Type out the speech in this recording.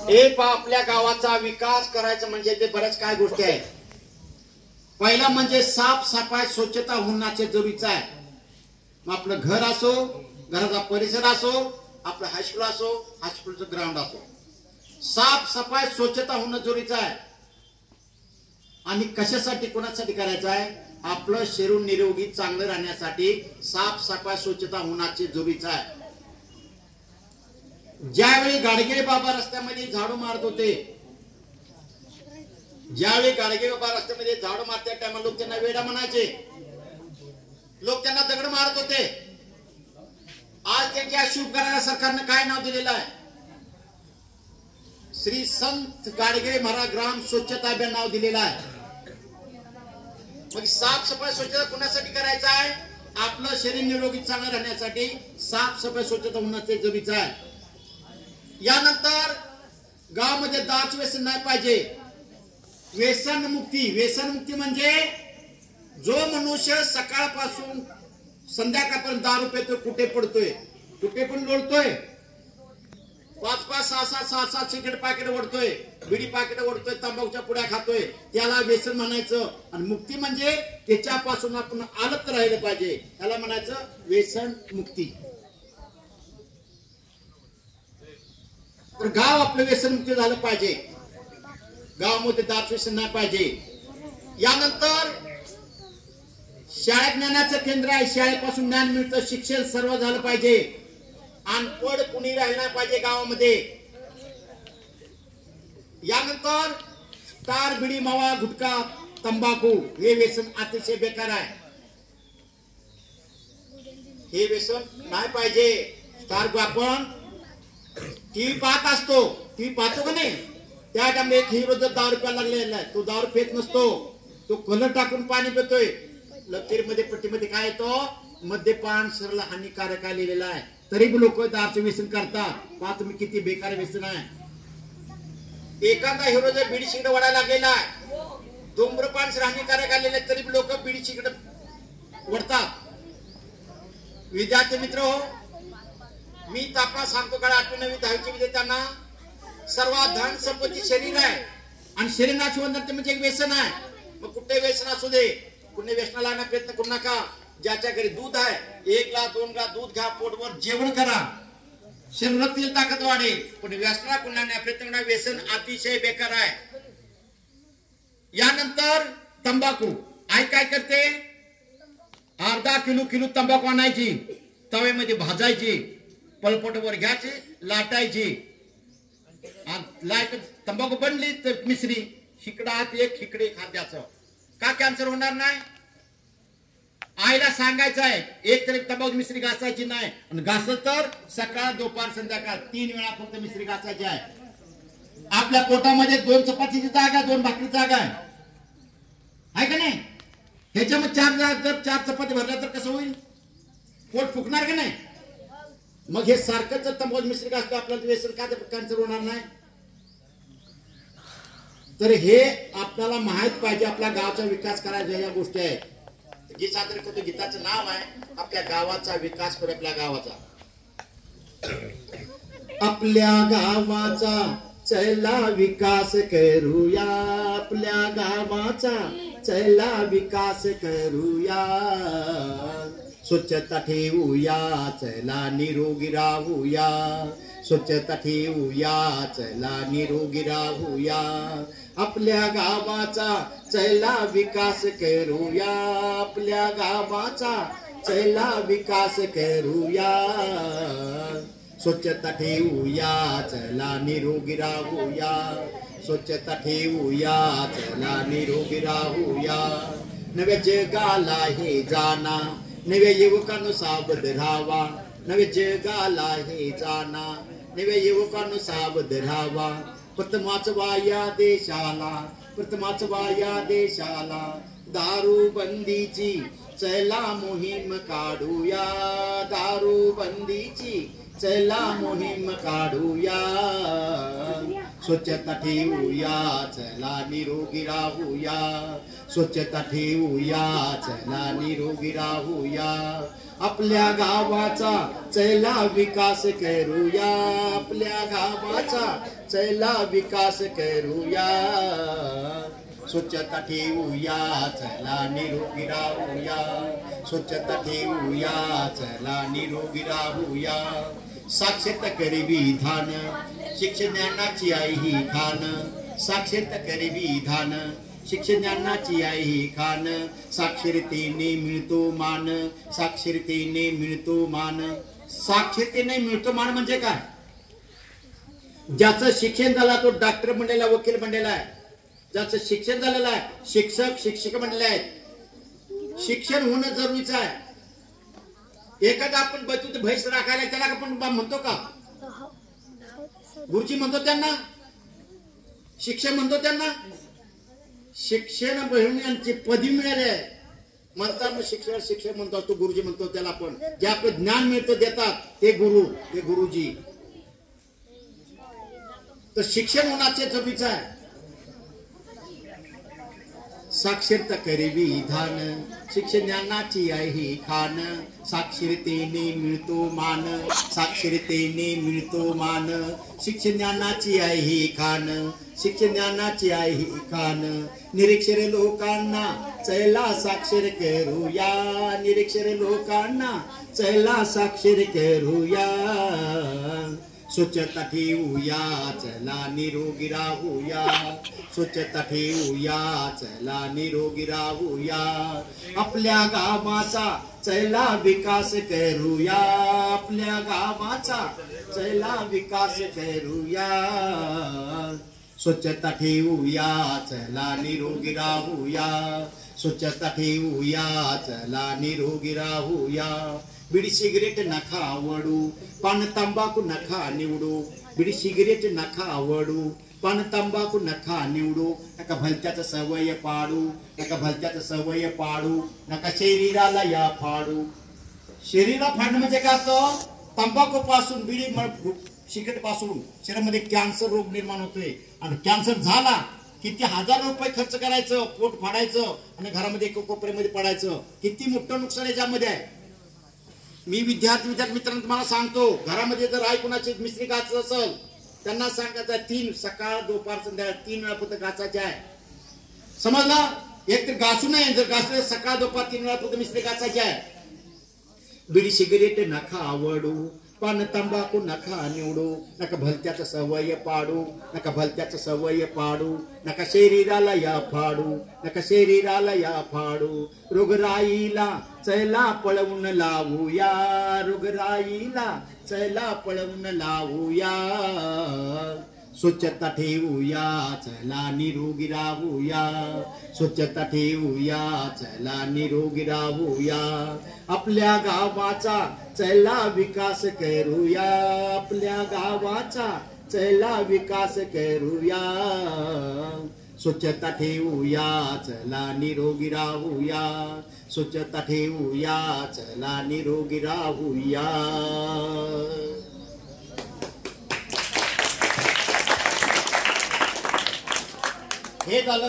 आपल्या गावाचा विकास करायचा म्हणजे ते बऱ्याच काय गोष्टी आहेत. पहिला म्हणजे साफ सफाई स्वच्छता होण्याचे जरुरीचं आहे. मग आपलं घर असो, घराचा परिसर असो, आपलं हायस्कूल असो, हायस्कूलचं ग्राउंड असो, साफ सफाई स्वच्छता होणं जरुरीचं आहे. आणि कशासाठी, कोणासाठी करायचं आहे? आपलं शरीर निरोगी चांगलं राहण्यासाठी साफ सफाई स्वच्छता होण्याचे जरुरीचं आहे. ज्यावेळी गाडगे बाबा रस्त्यामध्ये झाडू मारत होते, ज्यावेळी गाडगे बाबा रस्त्यामध्ये झाडू मारत्या टायमा लोक त्यांना वेडा म्हणायचे, लोक त्यांना दगड मारत होते. आज त्यांच्या शुभकार्याला सरकारनं काय नाव दिलेलं आहे? श्री संत गाडगे महाराज ग्राम स्वच्छता अभियान नाव दिलेलं आहे. मग साफ सफाई स्वच्छता कोणासाठी करायचं आहे? आपलं शरीर निरोगी चांगलं राहण्यासाठी साफ सफाई स्वच्छता होण्याचे जरुरीचं आहे. यानंतर गावामध्ये दारूचं व्यसन नाही पाहिजे. व्यसन मुक्ती म्हणजे जो मनुष्य सकाळपासून संध्याकाळपर्यंत दारू पितोय, कुठे पडतोय, कुठे पण लोळतोय, 5-5, 6-6 सिगरेट पाकिट ओढतोय, बिडी पाकिट ओढतोय, तंबाखूच्या पुड्या खातोय, त्याला व्यसन म्हणायचं. आणि मुक्ती म्हणजे त्याच्यापासून आपण आलत राहिलं पाहिजे, त्याला म्हणायचं व्यसन मुक्ती. तर गाव आपलं व्यसनमुक्त झालं पाहिजे, गावामध्ये दारू व्यसन नाही पाहिजे. यानंतर शाळेत ज्ञानाचं केंद्र आहे, शाळेपासून ज्ञान मिळतं, शिक्षण सर्व झालं पाहिजे. अनपड कुणी राहिलं नाही पाहिजे गावामध्ये. यानंतर स्टार, बिडी, मावा, गुटखा, तंबाखू हे व्यसन अतिशय बेकार आहे. हे व्यसन नाही पाहिजे. स्टार आपण टीव्ही पाहत असतो, टीव्ही पाहतो का नाही, त्या टाइमला एक हिरो जर दारू प्यायला लागलेला आहे, तो दारू पेत नसतो, तो कलर टाकून पाणी पितोय. लकीरमध्ये पट्टीमध्ये काय येतो? मद्यपान सरला हानिकारक लिहिलेला आहे. तरी लोक दारूचे व्यसन करतात. पहा तुम्ही किती बेकार व्यसन आहे. एखादा हिरो जर बिडी सिगरेट वडायला लागलेला आहे, धूम्रपान हानिकारक आलेले तरी लोक बिडी सिगरेट ओढतात. विद्यार्थी मित्र हो, मी तापा सांगतो का 8वी 9वी 10वीच्या विद्यार्थ्यांना सर्वात धन संपत्ती शरीर आहे आणि शरीराची वंदन म्हणजे एक व्यसन आहे. मग कुठे व्यसन असू दे, कुठे व्यसनाला लागण्याचा प्रयत्न करू नका. ज्याच्या घरी दूध आहे 1 ग्लास 2 ग्लास दूध घ्या, पोटभर जेवण करा, शरीरातील ताकद वाढेल. पण व्यसनाला कुणाला प्रयत्न करणं व्यसन अतिशय बेकार आहे. यानंतर तंबाखू. आई काय करते? अर्धा किलो तंबाखू आणायची, तव्यामध्ये भाजायची, पळपटवर घ्यायची, लाटायची, लाईट तंबाखू बनली तर मिश्री हिकडात एक हिकडे खाद्याचं. का कॅन्सर होणार नाही? आईला सांगायचं आहे एक तरी तंबाखू मिश्री घासायची नाही, आणि घासलं तर सकाळ दुपार संध्याकाळ 3 वेळा फक्त मिश्री घासायची आहे. आपल्या पोटामध्ये 2 चपातीची जागा, 2 भाकरी जागा आहे का नाही? ह्याच्यामध्ये 4 चपाती भरल्या तर कसं होईल? पोट फुकणार का नाही? मग हे सारखं जर तंबाखू मिश्री घासलं आपल्याला व्यसन का कॅन्सर होणार नाही? तर हे आपल्याला माहित पाहिजे. आपल्या गावाचा विकास करायचा या गोष्टी आहेत. गीत सादर करतो, गीताचं नाव आहे आपल्या गावाचा विकास करू. आपल्या गावाचा चला विकास करूया, आपल्या गावाचा चला विकास करूया. स्वच्छता ठेवूया, चला निरोगी राहूया. स्वच्छता ठेवूया, चला निरोगी राहूया. आपल्या गावाचा चला विकास करूया, आपल्या गावाचा चला विकास करूया. स्वच्छता ठेवूया, चला निरोगी राहूया. स्वच्छता ठेवूया, चला निरोगी राहूया. नव्या जगाला हे जाना, नव्या युवकांनो सावध राहावा. नव्या जगाला हे जाना, नव्या युवकांनो सावध राहावा. प्रथमाच वाया देशाला, प्रथमाच वाया देशाला. दारू बंदीची चला मोहीम काढूया, दारू बंदीची चला मोहीम काढूया. स्वच्छता ठेवूया चला निरोगी राहूया, स्वच्छता ठेवूया चला निरोगी राहूया, आपल्या गावाचा चला विकास करूया, आपल्या गावाचा चला विकास करूया, स्वच्छता ठेवूया चला निरोगी राहूया, स्वच्छता ठेवूया चला निरोगी राहूया, साक्षरता करी विधान शिक्षण ज्ञानाची आई ही खान, साक्षरता करी विधान शिक्षण ज्ञानाची आई ही खान, साक्षरतेने मिळतो मान, साक्षरतेने मिळतो मान, साक्षरतेने मिळतो मान म्हणजे काय? ज्याचं शिक्षण झालं तो डॉक्टर बनलेला, वकील बनलेला आहे, ज्याचं शिक्षण झालेलं आहे शिक्षक शिक्षिका बनलेले आहेत, शिक्षण होणं जरुरीचं आहे. एखादा आपण बचत म्हैस राखायला त्याला आपण म्हणतो का? गुरुजी म्हणतो त्यांना, शिक्षण म्हणतो त्यांना, शिक्षण यांची पदवी मिळाली म्हणतात मग शिक्षण शिक्षण म्हणतो, तो गुरुजी म्हणतो त्याला. आपण जे आपलं ज्ञान मिळतं देतात ते गुरु, ते गुरुजी. तर शिक्षण होण्याचे जरुरीचं आहे. साक्षरता करी विधान शिक्षण ज्ञानाची आहे ही खान, साक्षरतेने मिळतो मान, साक्षरतेने मिळतो मान, शिक्षण ज्ञानाची आहे ही खान, शिक्षण ज्ञानाची आहे ही खान, निरक्षर लोकांना चला साक्षर करूया, निरक्षर लोकांना चला साक्षर करूया, स्वच्छता ठेवूया चला निरोगी राहूया, स्वच्छता ठेवूया चला निरोगी राहूया, आपल्या गावाचा चला विकास करूया, आपल्या गावाचा चला विकास करूया, स्वच्छता ठेवूया चला निरोगी राहूया, स्वच्छता ठेवूया चला निरोगी राहूया, बीडी सिगरेट नखा आवडू, पान तंबाखू नखा निवडू, बीडी सिगरेट नखा आवडू, पान तंबाखू नखा निवडू, नका भलत्याचं सवय पाडू, नका भलत्याचं सवय पाडू, नका शरीराला या फाडू. शरीराला फाडणं म्हणजे काय असतं? तंबाखू पासून बीडी सिगरेट पासून शरीरामध्ये कॅन्सर रोग निर्माण होतोय, आणि कॅन्सर झाला किती हजार रुपये खर्च करायचं, पोट फाडायचं आणि घरामध्ये एका कोपऱ्यामध्ये पडायचं, किती मोठं नुकसान याच्यामध्ये आहे. मी विद्यार्थी मित्रांनो तुम्हाला सांगतो, घरामध्ये जर आई कुणाची मिस्त्री गाच असेल त्यांना सांगायचं 3 सकाळ दुपार संध्याकाळ 3 वेळा फक्त गाचायचे आहे. समजलं? एक तर घासू नये, जर घासले सकाळ दुपार 3 वेळा फक्त मिस्त्री गाचायचे आहे. बीडी सिगरेट नखा आवडू, पान तंबाखू नखा निवडू, नका भलत्याचं सवय पाडू, नका भलत्याचं सवय पाडू, नका शरीराला या फाडू, नका शरीराला या फाडू, रोगराईला चला पळवून लावूया, रोगराईला चला पळवून लावूया, स्वच्छता ठेवूया चला निरोगी राहूया, स्वच्छता ठेवूया चला निरोगी राहूया, आपल्या गावाचा चला विकास करूया, आपल्या गावाचा चला विकास करूया, स्वच्छता ठेवूया चला निरोगी राहूया, स्वच्छता ठेवूया चला निरोगी राहूया. हे झालं.